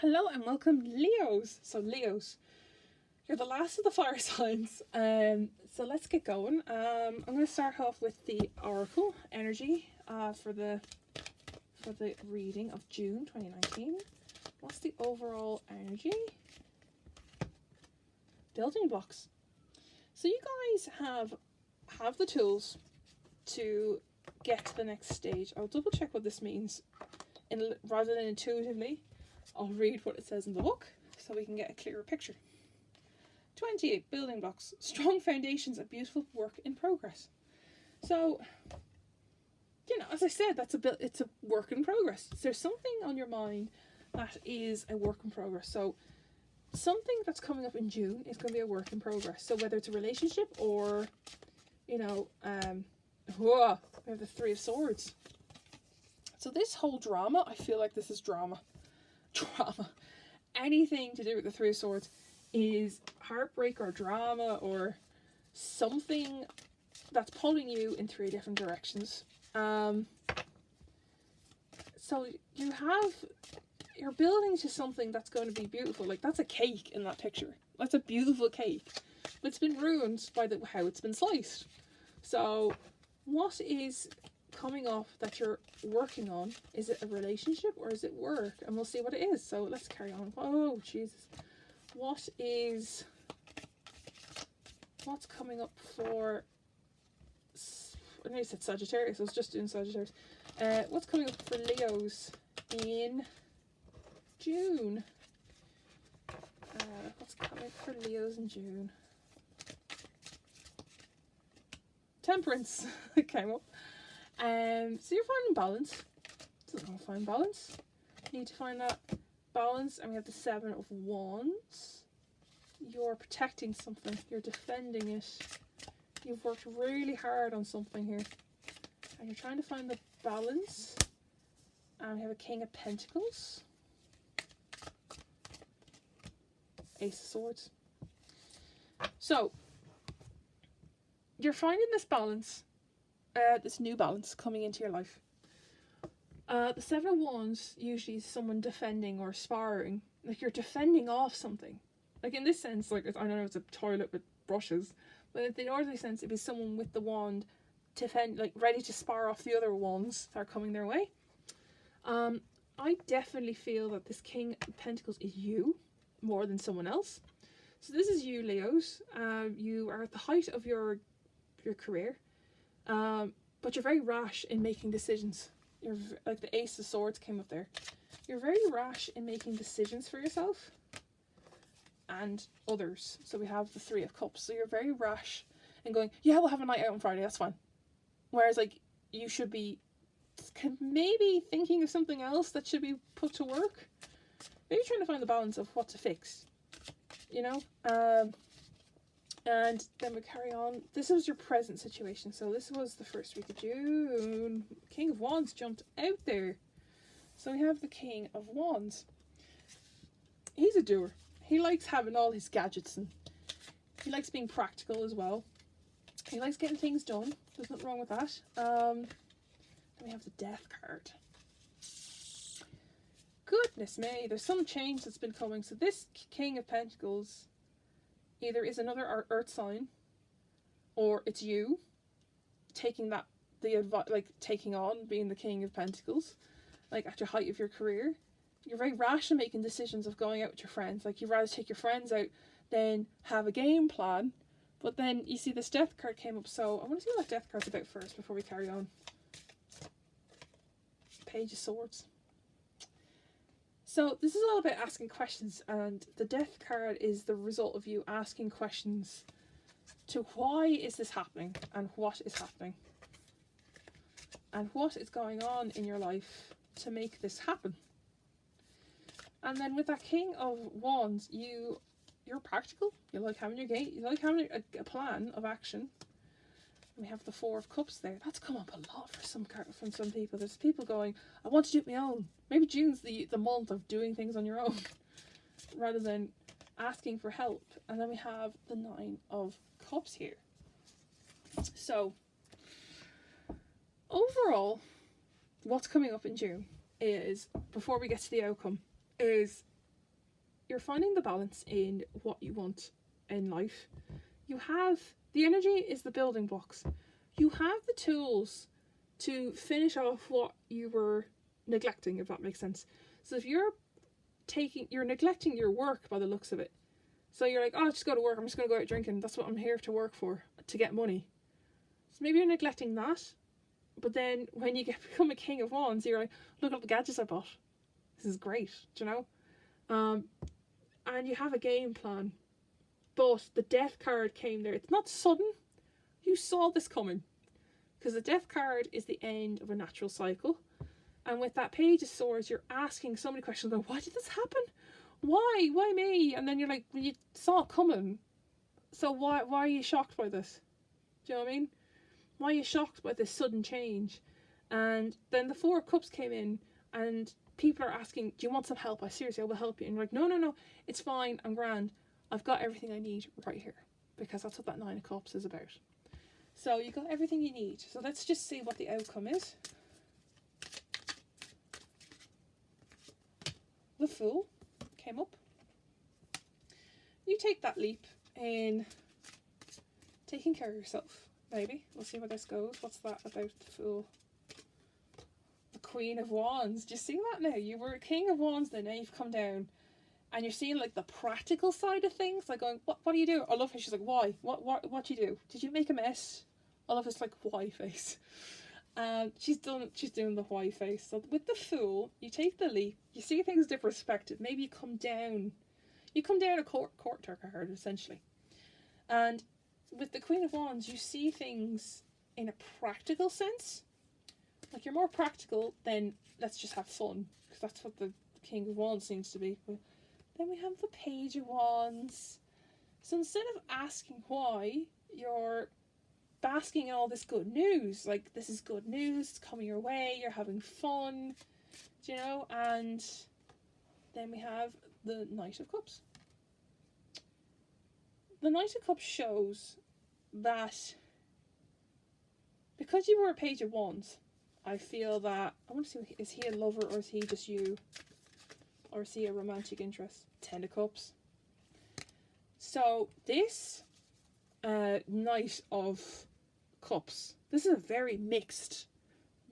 Hello and welcome, Leos. So Leos, you're the last of the fire signs. So let's get going. I'm going to start off with the Oracle energy for the reading of June 2019. What's the overall energy? Building blocks. So you guys have the tools to get to the next stage. I'll double check what this means, rather than intuitively. I'll read what it says in the book so we can get a clearer picture. 28 building blocks. Strong foundations, a beautiful work in progress. So, as I said, it's a work in progress. There's something on your mind that is a work in progress. So something that's coming up in June is going to be a work in progress. So whether it's a relationship or, we have the Three of Swords. So this whole drama, I feel like this is drama. Anything to do with the Three of Swords is heartbreak or drama or something that's pulling you in three different directions. So you're building to something that's going to be beautiful. Like, that's a cake in that picture. That's a beautiful cake, but it's been ruined by how it's been sliced. So what is coming up that you're working on? Is it a relationship or is it work? And we'll see what it is. So let's carry on. Oh Jesus, what's coming up for, I know you said Sagittarius, I was just doing Sagittarius. What's coming up for Leos in June? What's coming for Leos in June? Temperance came up. So you're finding balance. Doesn't want to find balance. You need to find that balance. And we have the Seven of Wands. You're protecting something. You're defending it. You've worked really hard on something here. And you're trying to find the balance. And we have a King of Pentacles. Ace of Swords. So, you're finding this balance. This new balance coming into your life. The Seven of Wands usually is someone defending or sparring. Like, you're defending off something. Like, in this sense, like, I don't know, it's a toilet with brushes, but in the ordinary sense, it'd be someone with the wand ready to spar off the other wands that are coming their way. I definitely feel that this King of Pentacles is you more than someone else. So this is you, Leos. You are at the height of your career. But you're very rash in making decisions. You're like the Ace of Swords came up there. You're very rash in making decisions for yourself and others. So we have the Three of Cups. So you're very rash in going, yeah, we'll have a night out on Friday, that's fine. Whereas, like, you should be maybe thinking of something else that should be put to work. Maybe trying to find the balance of what to fix, and then we carry on. This was your present situation. So this was the first week of June. King of Wands jumped out there. So we have the King of Wands. He's a doer. He likes having all his gadgets and he likes being practical as well. He likes getting things done. There's nothing wrong with that. Then we have the Death card. Goodness me, there's some change that's been coming. So this King of Pentacles either is another earth sign, or it's you taking taking on being the King of Pentacles, like at your height of your career. You're very rash in making decisions of going out with your friends. Like, you'd rather take your friends out than have a game plan. But then you see this Death card came up, so I want to see what that Death card's about first before we carry on. Page of Swords. So this is all about asking questions, and the Death card is the result of you asking questions to why is this happening and what is happening and what is going on in your life to make this happen. And then with that King of Wands, you're practical. You like having your gate. You like having a plan of action. And we have the Four of Cups there. That's come up a lot from some people. There's people going, I want to do it my own. Maybe June's the month of doing things on your own rather than asking for help. And then we have the Nine of Cups here. So overall, what's coming up in June is, before we get to the outcome, is you're finding the balance in what you want in life. You have the energy is the building blocks. You have the tools to finish off what you were neglecting, if that makes sense. So if you're neglecting your work by the looks of it. So you're like, oh, I'll just go to work. I'm just going to go out drinking. That's what I'm here to work for, to get money. So maybe you're neglecting that. But then when you become a King of Wands, you're like, look at the gadgets I bought. This is great, do you know? And you have a game plan. But the Death card came there. It's not sudden. You saw this coming. Because the Death card is the end of a natural cycle. And with that Page of Swords, you're asking so many questions about, why did this happen? Why? Why me? And then you're like, well, you saw it coming. So why are you shocked by this? Do you know what I mean? Why are you shocked by this sudden change? And then the Four of Cups came in and people are asking, do you want some help? I will help you. And you're like, no, it's fine. I'm grand. I've got everything I need right here. Because that's what that Nine of Cups is about. So you got everything you need. So let's just see what the outcome is. The Fool came up. You take that leap in taking care of yourself, maybe. We'll see where this goes. What's that about the Fool? The Queen of Wands. Do you see that now? You were a King of Wands then, now you've come down. And you're seeing like the practical side of things, like going, what do you do? I love how she's like, why? What do you do? Did you make a mess? I love this like why face. She's doing the why face. So with the Fool, you take the leap, you see things different perspective. Maybe you come down a court card essentially. And with the Queen of Wands, you see things in a practical sense. Like you're more practical than let's just have fun, because that's what the King of Wands seems to be. But then we have the Page of Wands. So instead of asking why, you're basking in all this good news. Like, this is good news, it's coming your way, you're having fun, do you know? And then we have the Knight of Cups. The Knight of Cups shows that because you were a Page of Wands, I feel that, I want to see, is he a lover or is he just you? Or is he a romantic interest? Ten of Cups. So this Knight of Cups, this is a very mixed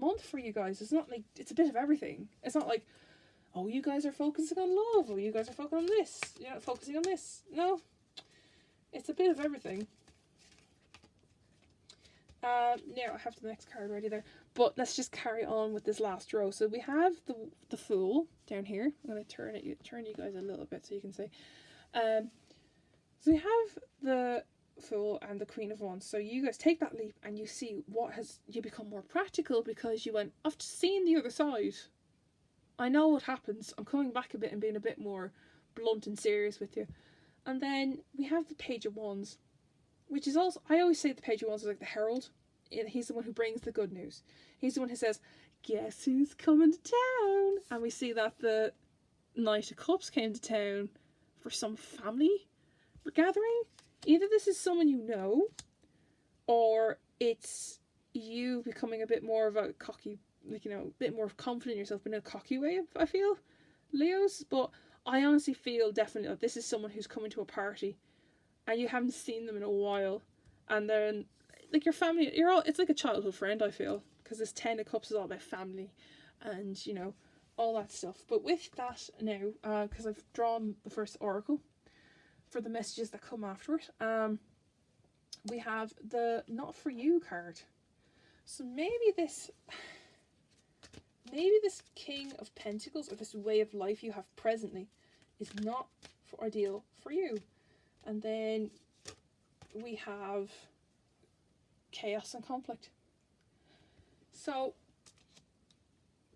month for you guys. It's not like, it's a bit of everything. It's not like, oh, you guys are focusing on love, or you guys are focusing on this, you're not focusing on this. No, it's a bit of everything. Now I have the next card ready there, but let's just carry on with this last row. So we have the Fool down here. I'm going to turn you guys a little bit so you can see. So we have the Fool and the Queen of Wands. So you guys take that leap and you see you become more practical because you went, I've seen the other side. I know what happens. I'm coming back a bit and being a bit more blunt and serious with you. And then we have the Page of Wands, which is also, I always say the Page of Wands is like the herald. He's the one who brings the good news. He's the one who says, guess who's coming to town? And we see that the Knight of Cups came to town for some family gathering. Either this is someone you know, or it's you becoming a bit more of a cocky, like, you know, a bit more confident in yourself, but in a cocky way, I feel, Leos. But I honestly feel definitely that this is someone who's coming to a party and you haven't seen them in a while, and then like your family, it's like a childhood friend, I feel, because this Ten of Cups is all about family and, you know, all that stuff. But with that now, because I've drawn the first oracle for the messages that come after it, we have the Not For You card. So maybe this King of Pentacles, or this way of life you have presently, is not ideal for you. And then we have Chaos and Conflict. So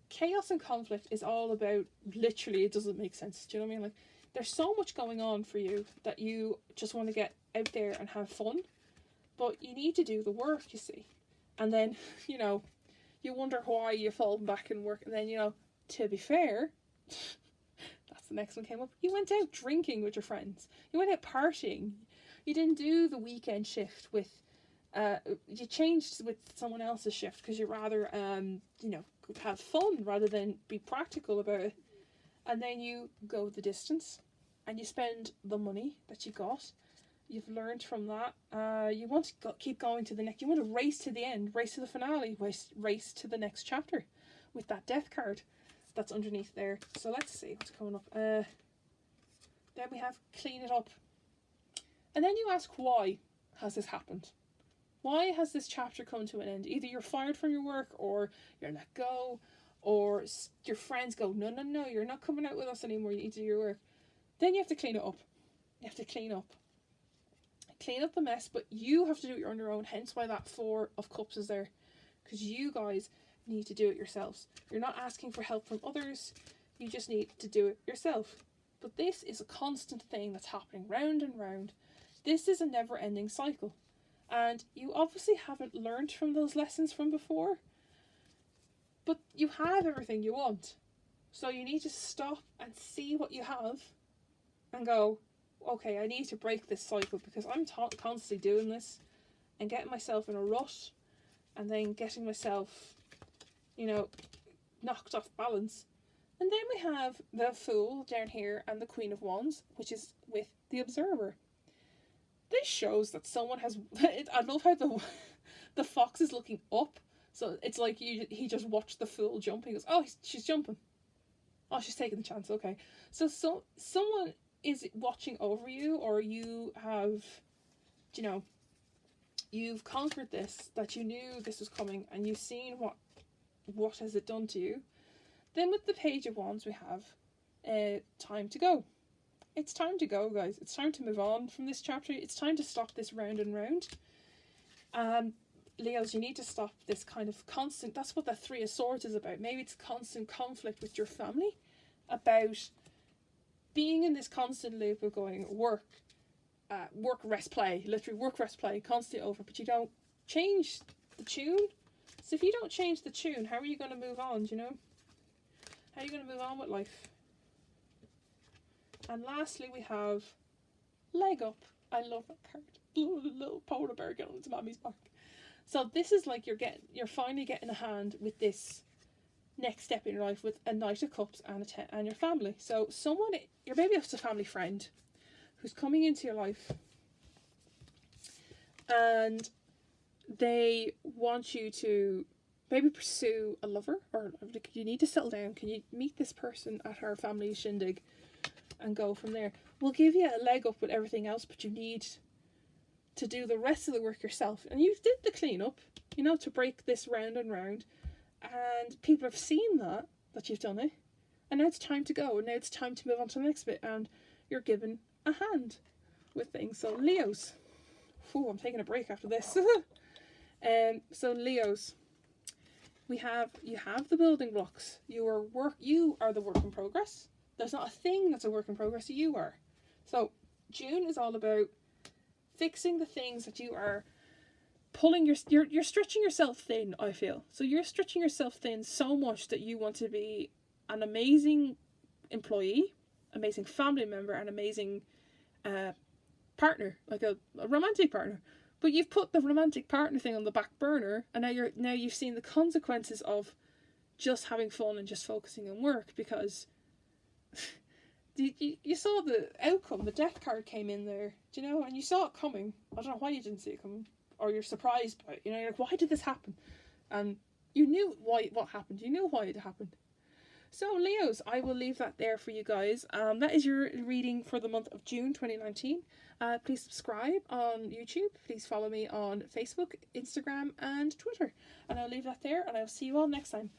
chaos and conflict is all about, literally, it doesn't make sense. Do you know what I mean? Like, there's so much going on for you that you just want to get out there and have fun, but you need to do the work, you see. And then, you know, you wonder why you're falling back in work. And then, you know, to be fair, that's the next one came up. You went out drinking with your friends. You went out partying. You didn't do the weekend shift with, you changed with someone else's shift because you rather, you know, have fun rather than be practical about it. And then you go the distance. and you spend the money that you got. You've learned from that. You want to keep going to the next. You want to race to the end, race to the finale, race to the next chapter with that death card that's underneath there. So let's see what's coming up. Then we have clean it up. And then you ask, why has this happened? Why has this chapter come to an end? Either you're fired from your work, or you're let go, or your friends go, no, no, no, you're not coming out with us anymore, you need to do your work. Then you have to clean it up. You have to clean up. Clean up the mess, but you have to do it on your own, hence why that 4 of Cups is there. Because you guys need to do it yourselves. You're not asking for help from others, you just need to do it yourself. But this is a constant thing that's happening round and round. This is a never-ending cycle. And you obviously haven't learned from those lessons from before. But you have everything you want. So you need to stop and see what you have and go, okay, I need to break this cycle, because I'm constantly doing this and getting myself in a rut and then getting myself, you know, knocked off balance. And then we have the Fool down here and the Queen of Wands, which is with the Observer. This shows that someone has... I love how the fox is looking up. So it's like he just watched the Fool jump. He goes, oh, she's jumping. Oh, she's taking the chance. Okay. So someone is watching over you, or you have, you know, you've conquered this, that you knew this was coming, and you've seen what has it done to you. Then with the Page of Wands, we have time to go. It's time to go, guys. It's time to move on from this chapter. It's time to stop this round and round. Leos, you need to stop this kind of constant... That's what the 3 of Swords is about. Maybe it's constant conflict with your family about being in this constant loop of going work, rest, play. Literally work, rest, play, constantly over. But you don't change the tune. So if you don't change the tune, how are you going to move on, do you know? How are you going to move on with life? And lastly, we have Leg Up. I love that card. Little polar bear getting on its mommy's back. So this is like you're finally getting a hand with this next step in your life with a Knight of Cups and your family. So you're maybe it's a family friend who's coming into your life, and they want you to maybe pursue a lover, or like, you need to settle down. Can you meet this person at her family shindig and go from there? We'll give you a leg up with everything else, but you need to do the rest of the work yourself. And you did the clean up, you know, to break this round and round. And people have seen that you've done it. And now it's time to go. And now it's time to move on to the next bit. And you're given a hand with things. So Leos. Oh, I'm taking a break after this. So Leos, you have the building blocks. You are the work in progress. There's not a thing that's a work in progress. You are. So June is all about fixing the things that you are pulling you're stretching yourself thin, I feel. So you're stretching yourself thin so much that you want to be an amazing employee, amazing family member, an amazing partner, like a romantic partner. But you've put the romantic partner thing on the back burner, and now you've seen the consequences of just having fun and just focusing on work, because you saw the outcome. The death card came in there, do you know, and you saw it coming. I don't know why you didn't see it coming, or you're surprised by it. You know, you're like, why did this happen? And you knew what happened. You knew why it happened. So Leos, I will leave that there for you guys. That is your reading for the month of June 2019. Please subscribe on YouTube. Please follow me on Facebook, Instagram and Twitter. And I'll leave that there, and I'll see you all next time.